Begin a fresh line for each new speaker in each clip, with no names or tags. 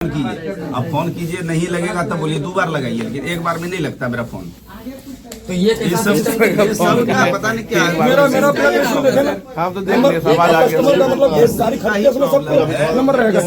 कीजिए। अब फोन कीजिए, नहीं लगेगा तब बोलिए 2 बार लगाइए, लेकिन एक बार में नहीं लगता मेरा फोन।
तो ये
सब क्या पता नहीं क्या है।
मेरा ब्लैक लिस्ट में देखे ना,
आप तो देख लिए सवाल आ
कस्टमर का मतलब ये गाड़ी खरीदते समय सबको नंबर रहेगा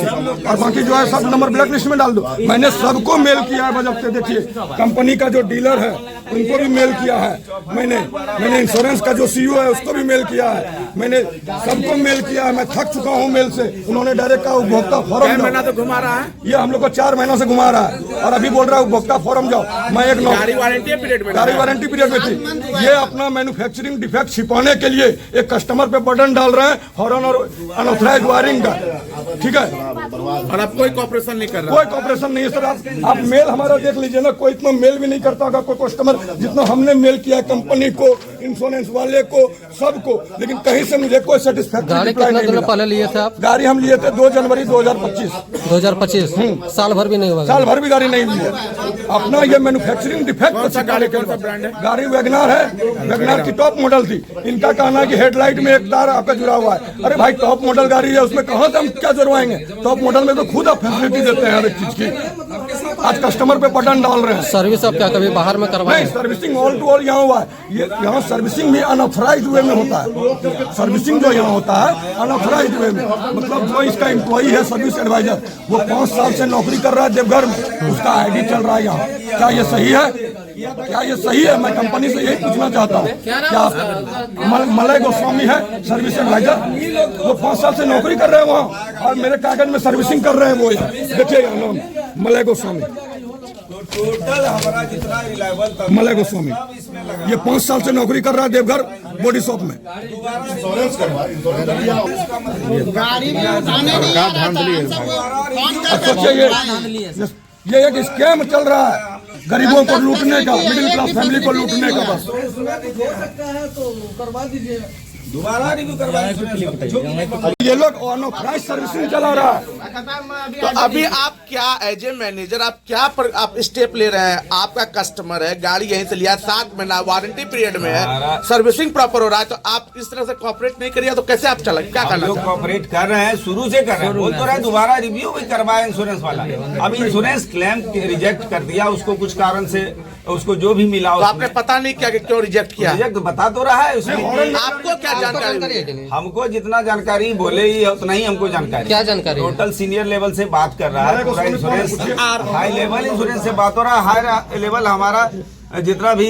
और बाकी जो है सब नंबर ब्लैक लिस्ट में डाल दो। मैंने सबको मेल किया है बजट से, देखिए कंपनी का जो डीलर है उनको भी मेल किया है, मैंने इंश्योरेंस का जो सीईओ है उसको भी मेल किया है, मैंने सबको मेल किया है। मैं थक चुका हूँ मेल से। उन्होंने डायरेक्ट कहा उपभोक्ता फोरम
महीना तो घुमा रहा है,
ये हम लोग को 4 महीनों से घुमा रहा है और अभी बोल रहा है उपभोक्ता फोरम जाओ। मैं एक
गाड़ी वारंटी पीरियड में
पीरियड में थी। ये अपना मैन्युफैक्चरिंग डिफेक्ट छिपाने के लिए एक कस्टमर पे बटन डाल रहे हैं हॉर्न और अनऑथराइज्ड वायरिंग का, ठीक है।
और अब कोई कॉपरेशन नहीं कर रहा,
कोई कॉपरेशन नहीं है सर। आप मेल हमारा देख लीजिए ना, कोई इतना मेल भी नहीं करता होगा कोई कस्टमर जितना हमने मेल किया है कंपनी को, इंश्योरेंस वाले को, सबको, लेकिन कहीं से मुझे कोई सेटिस्फैक्टरी
गाड़ी
रिप्लाई
कितना
नहीं
दिन
मिला।
पहले लिए थे आप?
गाड़ी हम लिए थे 2 जनवरी 2025।
2025 साल भर भी नहीं हुआ।
साल भर भी गाड़ी नहीं ली है। अपना ये मैन्युफैक्चरिंग डिफेक्ट
गाड़ी कौन सा ब्रांड है?
गाड़ी वैगनार है, वैगनार की टॉप मॉडल थी। इनका कहना है कि हेडलाइट में एक तार आपका जुड़ा हुआ है। अरे भाई टॉप मॉडल गाड़ी है, उसमें कहाँ से हम क्या जुड़वाएंगे? टॉप मॉडल में तो खुद आप फैसिलिटी देते हैं हर एक चीज की। आज कस्टमर पे बटन डाल रहे हैं।
सर्विस अब क्या कभी बाहर में करवाएं?
नहीं, सर्विसिंग ऑल टू ऑल यहाँ हुआ है। ये यहाँ सर्विसिंग भी अनऑथराइज्ड वे में होता है। सर्विसिंग जो यहाँ होता है अनऑथराइज्ड वे में, मतलब जो इसका एम्प्लॉई है सर्विस एडवाइजर, वो 5 साल से नौकरी कर रहा है देवघर में, उसका आईडी चल रहा है यहाँ। क्या ये सही है? क्या ये सही है? मैं कंपनी से यही पूछना चाहता हूँ। क्या मलय गोस्वामी है सर्विस एडवाइजर, वो 5 साल से नौकरी कर रहे हैं वहाँ और मेरे कागज में सर्विसिंग कर रहे हैं वो। देखिए यहाँ नाम मलय गोस्वामी,
टोटल हमारा जितना रिलायबल था
मलय गोस्वामी, ये 5 साल से नौकरी कर रहा है देवघर बॉडी शॉप में। ये एक स्कैम चल रहा है गरीबों को लूटने का, मिडिल क्लास फैमिली को लूटने का। बस
दोबारा रिव्यू करवाएं।
ये लोग अनऑथराइज्ड सर्विसिंग चला रहा है।
तो अभी आप क्या एज ए मैनेजर आप क्या आप स्टेप ले रहे हैं? आपका कस्टमर है, गाड़ी यहीं से लिया, 7 महीना वारंटी पीरियड में है, सर्विसिंग प्रॉपर हो रहा है, तो आप इस तरह से कॉपरेट नहीं करिए तो कैसे आप चला? क्या करना
लोग कॉपरेट कर रहे हैं, शुरू से कर रहे हैं। बोल तो रहे दोबारा रिव्यू भी करवाए इंश्योरेंस वाला। अब इंश्योरेंस क्लेम रिजेक्ट कर दिया, उसको कुछ कारण से उसको जो भी मिला
तो आपने पता नहीं किया कि क्यों रिजेक्ट किया?
रिजेक्ट बता तो रहा है उसमें।
आपको क्या जानकारी है?
हमको जितना जानकारी बोले ही उतना ही हमको जानकारी।
क्या जानकारी?
टोटल सीनियर लेवल से बात कर रहा है, पूरा इंश्योरेंस हाई लेवल इंश्योरेंस से बात हो रहा है। हाई लेवल हमारा जितना भी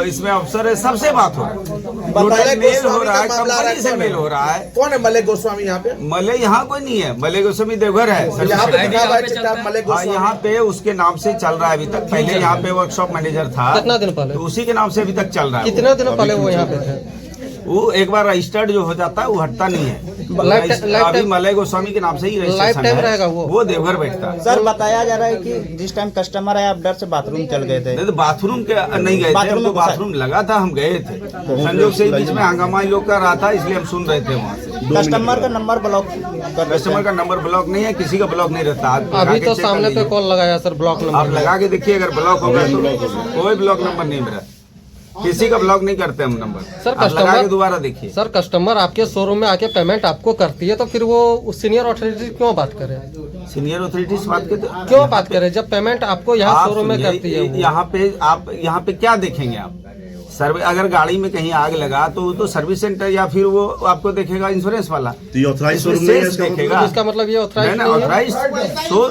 इसमें अफसर है सबसे बात हो रहा है, मेल हो रहा है, कंपनी से मेल हो रहा है।
कौन है मलय गोस्वामी यहाँ पे?
मलय यहाँ कोई नहीं है, मलय गोस्वामी देवघर है।
यहाँ पे दिखा हुआ है चिट्ठा मलय गोस्वामी।
यहाँ पे उसके नाम से चल रहा है अभी तक। पहले यहाँ पे वर्कशॉप मैनेजर था,
कितना दिन पहले?
तो उसी के नाम से अभी तक चल रहा है।
कितने दिनों पहले वो यहाँ पे थे?
वो एक बार रजिस्टर्ड जो हो जाता है वो हटता नहीं है। अभी मलय गोस्वामी के नाम से ही रजिस्ट्रेशन है, वो देवघर बैठता है।
सर बताया जा रहा है कि जिस टाइम कस्टमर आया आप डर से बाथरूम चल गए थे।
नहीं तो बाथरूम के नहीं गए थे, हमको बाथरूम लगा था, हम गए थे। संजोग से बीच में हंगामा योग कर रहा था, इसलिए हम सुन रहे थे वहाँ से।
कस्टमर का नंबर ब्लॉक
कस्टमर का नंबर ब्लॉक नहीं है, किसी का ब्लॉक नहीं रहता।
अभी तो सामने पे कॉल लगाया सर, ब्लॉक
आप
नंबर
लगा के देखिए, अगर ब्लॉक होगा तो कोई ब्लॉक नंबर नहीं मेरा, किसी का ब्लॉक नहीं करते हम नंबर।
सर
आप लगा के
कस्टमर
दोबारा देखिए।
सर कस्टमर आपके शोरूम में आके पेमेंट आपको करती है, तो फिर वो सीनियर अथॉरिटी क्यों बात करे?
सीनियर अथॉरिटीज बात करते
क्यों बात करे जब पेमेंट आपको यहाँ शोरूम में करती है?
यहाँ पे आप यहाँ पे क्या देखेंगे आप? सर्वे अगर गाड़ी में कहीं आग लगा तो वो तो सर्विस सेंटर या फिर वो आपको देखेगा इंश्योरेंस वाला, देखेगा।
इसका मतलब ये ऑथराइज्ड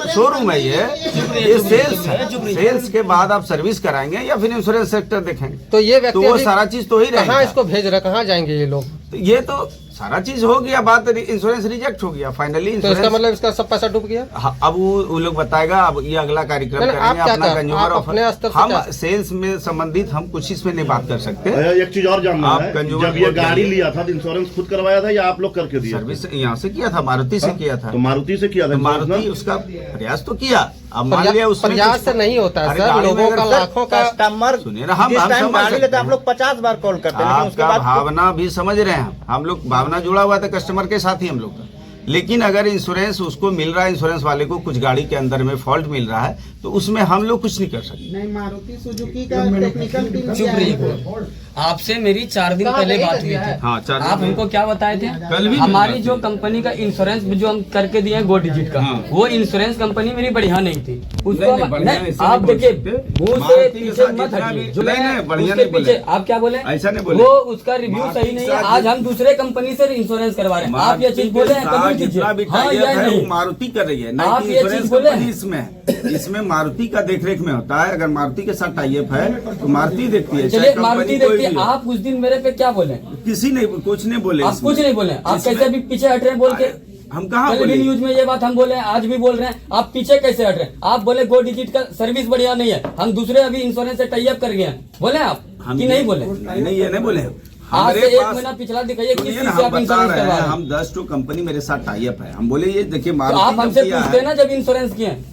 शोरूम है, ये सेल्स है। सेल्स के बाद आप सर्विस कराएंगे या फिर इंश्योरेंस सेक्टर देखेंगे,
तो ये व्यक्ति
तो वो सारा चीज तो ही
कहाँ
रहेगा।
इसको भेज रहे, कहाँ जाएंगे ये लोग?
तो ये तो सारा चीज हो गया, बात इंश्योरेंस रिजेक्ट हो गया फाइनली।
तो इसका मतलब इसका सब पैसा डूब गया।
हाँ, अब वो लोग बताएगा। अब ये अगला कार्यक्रम करेंगे अपना कंज्यूमर ऑफर। हम सेल्स में संबंधित हम कुछ इसमें नहीं बात कर सकते।
एक चीज और जानना है, जब ये गाड़ी लिया था तो इंश्योरेंस खुद करवाया था या आप लोग करके दिया?
सर्विस यहाँ से किया था, मारुति से किया था।
तो मारुति से किया था,
मारुति उसका प्रयास तो किया। अब मान लिया उसमें
प्रयास से नहीं होता है सर, लोगों का लाखों का
कस्टमर
सुनिए ना, हम
टाइम गाड़ी लेते आप लोग 50 बार कॉल करते हैं, लेकिन उसके
आपका
बाद
भावना भी समझ रहे हैं। हम लोग भावना जुड़ा हुआ था कस्टमर के साथ ही हम लोग का। लेकिन अगर इंश्योरेंस उसको मिल रहा है, इंश्योरेंस वाले को कुछ गाड़ी के अंदर में फॉल्ट मिल रहा है, तो उसमें हम लोग कुछ नहीं कर सकते।
नहीं, मारुति सुजुकी का टेक्निकल टीम
आपसे मेरी 4 दिन पहले बात हुई थी।
हाँ, 4 दिन
आप हमको क्या बताए थे?
कल भी
हमारी जो कंपनी का इंश्योरेंस जो हम करके दिए गो डिजिट का,
हाँ।
वो इंश्योरेंस कंपनी मेरी बढ़िया नहीं थी। उसको
नहीं, बढ़िया
नहीं,
ऐसे
आप
नहीं बोल
देखिए
सकते।
मुंह से
मारुति के
पीछे
साथ
मत
जितना
हटिए।
भी-
जो
नहीं,
मैं
बढ़िया
उसके
नहीं बोले।
पीछे आप क्या बोले?
ऐसा नहीं बोले।
वो उसका रिव्यू
मारुति
सही नहीं
के
है।
साथ
आज हम दूसरे कंपनी से इंश्योरेंस करवा रहे हैं, आप ये चीज बोले हैं, कबूल कीजिए।
जितना भी
हाँ
टाइप
या
है वो
नहीं?
मारुति कर रही है, ना
आप
कि
ये
इंश्योरेंस
चीज बोले
कंपनी इसमें मारुति का देखरेख में होता है। अगर मारुति के साथ टाइप है तो मारुति देखती है,
चलिए
चाहे
मारुति
कंपनी कोई
देखिए।
भी हो।
आप उस दिन मेरे पे क्या बोले?
किसी ने कुछ नहीं बोले
आप
इसमें।
कुछ नहीं बोले। आप
इसमें-
कैसे भी पीछे हट रहे हैं बोल के?
हम कहाँ
कल
बोले?
भी न्यूज में ये बात हम बोले हैं, आज भी बोल रहे हैं। आप पीछे कैसे हट रहे हैं? आप बोले गो डिजिट का सर्विस बढ़िया नहीं है, हम दूसरे अभी इंश्योरेंस से टाई अप कर गए हैं। बोले आप
हम
कि नहीं बोले?
नहीं, ये नहीं बोले।
आज से
हमारे
1
पास-
महीना पिछला दिखाइए किस
सुनिए
चीज
ना,
से
हम
आप
बता
इंश्योरेंस
रहे
करवा
हैं,
रहे हैं।
हम 10 टू कंपनी मेरे साथ टाई अप है। हम बोले ये देखिए
तो
मारुति
आप
जब
हमसे
किया
पूछते
है,
ना जब इंश्योरेंस किए हैं।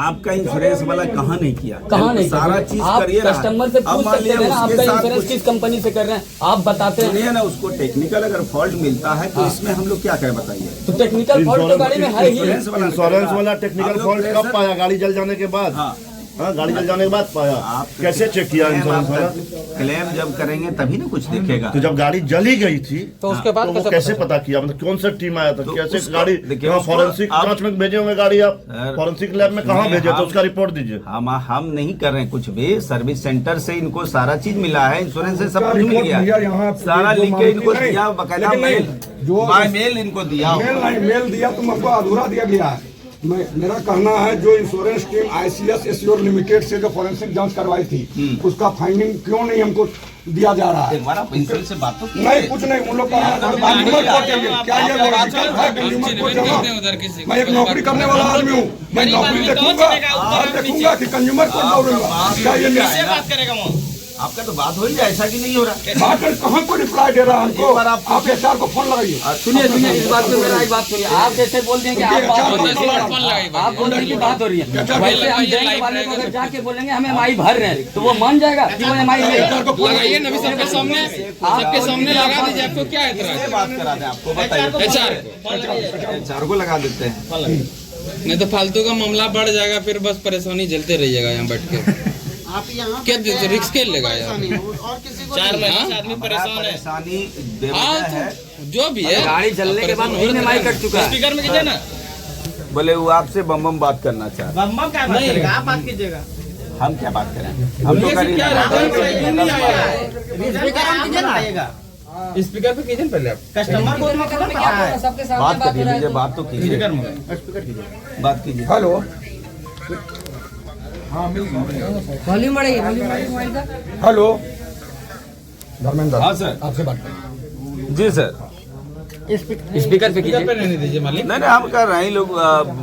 आपका इंश्योरेंस वाला कहाँ नहीं किया?
कहाँ नहीं
सारा
किया?
चीज
आप
करिए ना।
कस्टमर से
अब
पूछ
मान
सकते
लिया
हैं ना
उसके
आपका
साथ
इंश्योरेंस
कुछ-
किस कंपनी से कर रहे हैं, आप बताते हैं।
सुनिए ना, उसको टेक्निकल अगर फॉल्ट मिलता है तो इसमें हम लोग क्या करें बताइए?
तो टेक्निकल फॉल्ट तो गाड़ी में है ही।
इंश्योरेंस वाला टेक्निकल फॉल्ट कब पाया? गाड़ी जल जाने के बाद?
हाँ।
हाँ, गाड़ी जल जाने के बाद पाया।
आप
कैसे चेक किया इंश्योरेंस वाला?
क्लेम जब करेंगे तभी ना कुछ दिखेगा।
तो जब गाड़ी जली गई थी
तो उसके बाद
तो वो कैसे पता किया? मतलब कौन सा टीम आया था?
तो
कैसे
उसको-
गाड़ी
देखिए,
कहाँ
उसको
फॉरेंसिक
आप-
जांच में भेजे होंगे गाड़ी? आप
सर,
फॉरेंसिक लैब में कहाँ
नहीं,
भेजे? तो
हम-
उसका रिपोर्ट दीजिए।
हम नहीं कर रहे हैं कुछ भी। सर्विस सेंटर से इनको सारा चीज मिला है, इंश्योरेंस से सब कुछ मिल
रिपोर्ट भैया
गया,
यहाँ
सारा
जो
लिख के
मारुति
इनको
नहीं,
दिया, बकायदा
लेकिन नहीं,
मेल
जो-
बाय मेल इनको दिया।
मेल दिया तो हमको अधूरा दिया गया है। मेरा कहना है जो insurance team ICS assure limited से जो फॉरेंसिक जांच करवाई थी उसका फाइंडिंग क्यों नहीं हमको दिया जा रहा है?
हमारा इंश्योरेंस से बात तो की
नहीं, कुछ नहीं। उन लोग का कंज्यूमर कोर्ट है ये। क्या ये लॉजिकल है? कंज्यूमर कोर्ट जमा। मैं एक नौकरी करने वाला आदमी हूँ, मैं नौकरी देखूंगा और देखूंगा कि कंज्यूमर कोर्ट दौड़ूंगा। क्या ये नहीं?
आपका तो बात हो ही जाए, ऐसा कि नहीं हो रहा?
बात में कहाँ को रिप्लाई दे रहा है हमको?
एक बार आप-
आप HR को फोन लगाइए।
सुनिए इस बात पे मेरा एक बात सुनिए। आप जैसे बोलते हैं कि आप बात हो रही है, आप बोल रहे हैं कि बात हो रही है, वैसे हम बैंक वाले को अगर जाके बोलेंगे हमें MI भर रहे हैं तो वो मान जाएगा कि वो MI
लगाइए ना, अभी सबके सामने लगा दीजिए। आपको क्या है
कैसे बात करा दें आपको बताइए? HR को लगा देते हैं।
नहीं तो फालतू का मामला बढ़ जाएगा, फिर बस परेशानी झेलते रहिएगा यहाँ बैठ के।
आप यहाँ
क्या रिक्स के लेगा यार?
और किसी को
4 महीने से आदमी
हमारा
परेशान है।
परेशानी
हाँ,
बेवजह है।
तो जो भी है
गाड़ी जलने के बाद
परेशान हो
3 MI कट चुका है।
स्पीकर में कीजिए ना।
बोले वो आपसे बम बात करना चाह रहे
बम क्या बात करेगा? आप बात कीजिएगा।
हैं। हम क्या बात करें? हम तो कर ही
क्या
नहीं रहे।
स्पीकर पे कीजिए पहले आप।
कस्टमर को तो खबर क्या है?
सबके
बात कर लीजिए, बात तो कीजिए, बात कीजिए।
हेलो,
वॉल्यूम बढ़ाइए, वॉल्यूम बढ़ाइए मोबाइल का।
हेलो धर्मेंद्र,
हाँ सर,
आपसे बात करें।
जी सर।
स्पीकर पे कीजिए।
रहने दीजिए मालिक।
नहीं हम कर रहे हैं, लोग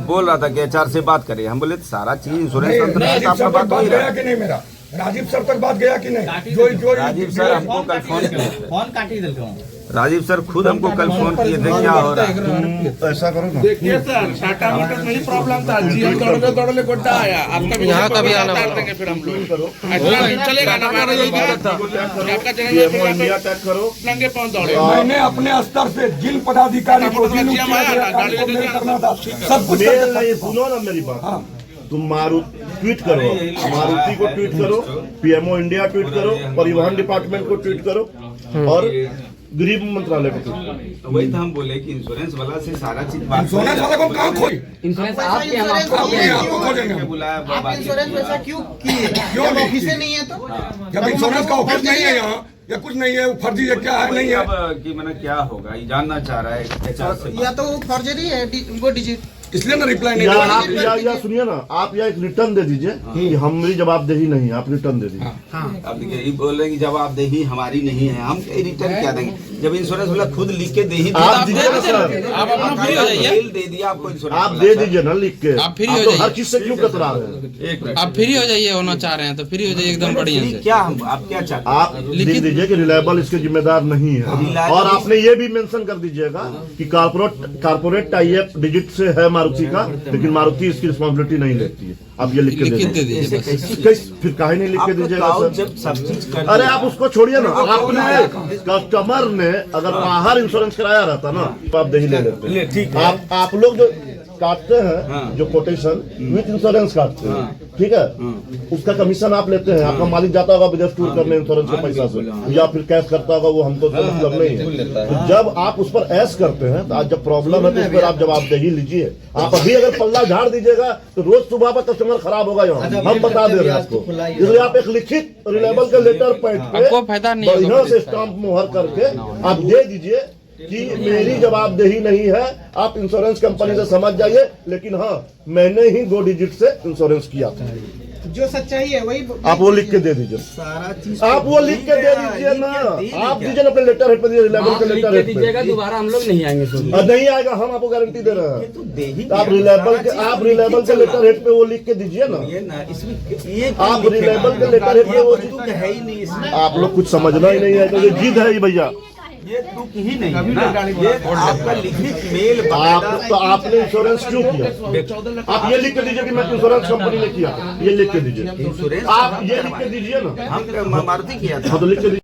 बोल रहा था कि HR से बात करिए। हम बोले सारा चीज इंश्योरेंस अंतर्गत
राजीव
आपका
सर तक
बात हो
बात
ही
गया
रहा है।
कि नहीं? मेरा राजीव सर तक बात गया कि नहीं? जो
राजीव सर हमको कल फोन किए थे।
फोन काटी दिल को।
राजीव सर खुद हमको कल फोन किए थे, क्या हो रहा है?
तो ऐसा करो ना,
देखिए सर, टाटा मोटर्स में ही प्रॉब्लम था। GM दौड़ले गोड्डा आया। आपका भी
यहाँ का भी आना
उतार देंगे फिर हम लोग। ऐसा चलेगा ना? हमारा यही दिक्कत था। आपका
PMO इंडिया टैग करो।
नंगे पाँव दौड़े।
मैंने अपने स्तर से जिन पदाधिकारी को जिन
गाड़ी
अधिकारी को मेल करना था सब कुछ
मेल
करके
नहीं, सुनो ना मेरी बात।
हाँ।
तुम ट्वीट करो, मारुति को ट्वीट करो, PMO इंडिया ट्वीट करो, परिवहन डिपार्टमेंट को ट्वीट करो और गृह मंत्रालय को ट्वीट करो।
तो वही तो हम बोले कि इंश्योरेंस वाला से सारा चीज बात
इंश्योरेंस वाला को कहाँ खोई?
इंश्योरेंस आपके हम आपको
आपको खोजेंगे हम।
बुलाया
आप इंश्योरेंस वैसा क्यों किए?
क्यों नहीं
ऑफिस
किए?
नहीं है तो
जब इंश्योरेंस का ऑफिस नहीं है यहाँ या कुछ नहीं है, वो फर्जी है, क्या है, नहीं है?
अब कि मैंने क्या होगा ये जानना चाह रहा है HR से।
या तो फॉर्जरी है वो डिजिट।
इसलिए ना रिप्लाई नहीं
या
दे रहा।
आप या सुनिए ना, आप या एक रिटर्न दे दीजिए कि हमारी जवाबदेही नहीं है, आप रिटर्न दे दीजिए।
अब देखिए ये बोल रहे हैं कि जवाबदेही हमारी नहीं है, हम रिटर्न क्या देंगे जब इंश्योरेंस वाला खुद लिख के दे ही दिया।
आप दीजिए ना सर,
आप अपना फ्री हो जाइए।
मेल दे दिया आपको इंश्योरेंस
आप
वाला
दे
सर।
दीजिए ना लिख के।
आप फ्री हो
तो
जाइए।
हर चीज से क्यों कतरा रहे हैं?
एक मिनट।
आप फ्री हो जाइए, होना चाह रहे हैं तो फ्री हो जाइए एकदम बढ़िया से।
क्या हम आप क्या चाहते हैं?
आप लिख दीजिए कि रिलायबल इसके जिम्मेदार नहीं है।
रिलायबल
और आपने ये भी मेंशन कर दीजिएगा कि कारपोरेट टाई अप डिजिट से है मारुति का, लेकिन मारुति इसकी रिस्पॉन्सिबिलिटी नहीं लेती है। आप ये लिख के
लिख
दे
दे
दीजिए।
दीजिए बस।
फिर काहे नहीं लिख के
आपका
दीजिएगा
काम
सर?
जब सब चीज कर
अरे
दिया।
आप उसको छोड़िए ना, आपने कस्टमर ने अगर बाहर इंश्योरेंस कराया रहता ना तो आप दही ले लेते।
ले, ठीक है।
आप लोग जो काटते हैं जो कोटेशन विथ इंश्योरेंस काटते हैं, ठीक है, उसका कमीशन आप लेते हैं। आपका मालिक जाता होगा विदेश टूर करने इंश्योरेंस के पैसा से, या फिर कैश करता होगा, वो हमको तो मतलब नहीं है। तो जब आप उस पर ऐश करते हैं तो आज जब प्रॉब्लम है तो उस पर आप जवाबदेही लीजिए। आप अभी अगर पल्ला झाड़ दीजिएगा तो रोज सुबह पर कस्टमर खराब होगा यहाँ, हम बता दे रहे हैं आपको। इसलिए आप एक लिखित रिलायबल के लेटर पैड
आपको फायदा नहीं होगा।
बढ़िया से स्टाम्प मुहर करके आप दे दीजिए कि मेरी जवाबदेही नहीं है, आप इंश्योरेंस कंपनी से समझ जाइए, लेकिन हाँ मैंने ही 2 डिजिट से इंश्योरेंस किया था।
जो सच्चाई है वही
आप वो लिख के दे दीजिए,
सारा चीज
आप वो लिख के दे दीजिए ना, आप दीजिए ना अपने लेटर हेड पे दीजिए, रिलायबल के लेटर हेड पे
दीजिएगा, दोबारा हम लोग नहीं आएंगे।
नहीं आएगा, हम आपको गारंटी दे रहे हैं।
तो दे ही
तो आप रिलायबल के लेटर हेड पे वो लिख के दीजिए ना,
ये ना इसमें ये
आप रिलायबल के लेटर हेड पे वो
तुक है ही नहीं इसमें,
आप लोग कुछ समझना ही नहीं है, तो ये जिद है ही भैया।
ये तुक ही नहीं है ना, ये आपका लिखित मेल
आप तो आपने इंश्योरेंस क्यों किया? आप ये लिख के दीजिए कि मैं इंश्योरेंस कंपनी ने किया, ये लिख के दीजिए,
इंश्योरेंस
आप ये लिख के दीजिए ना,
हम मारुति किया था।
हाँ तो लिख के दीजिए।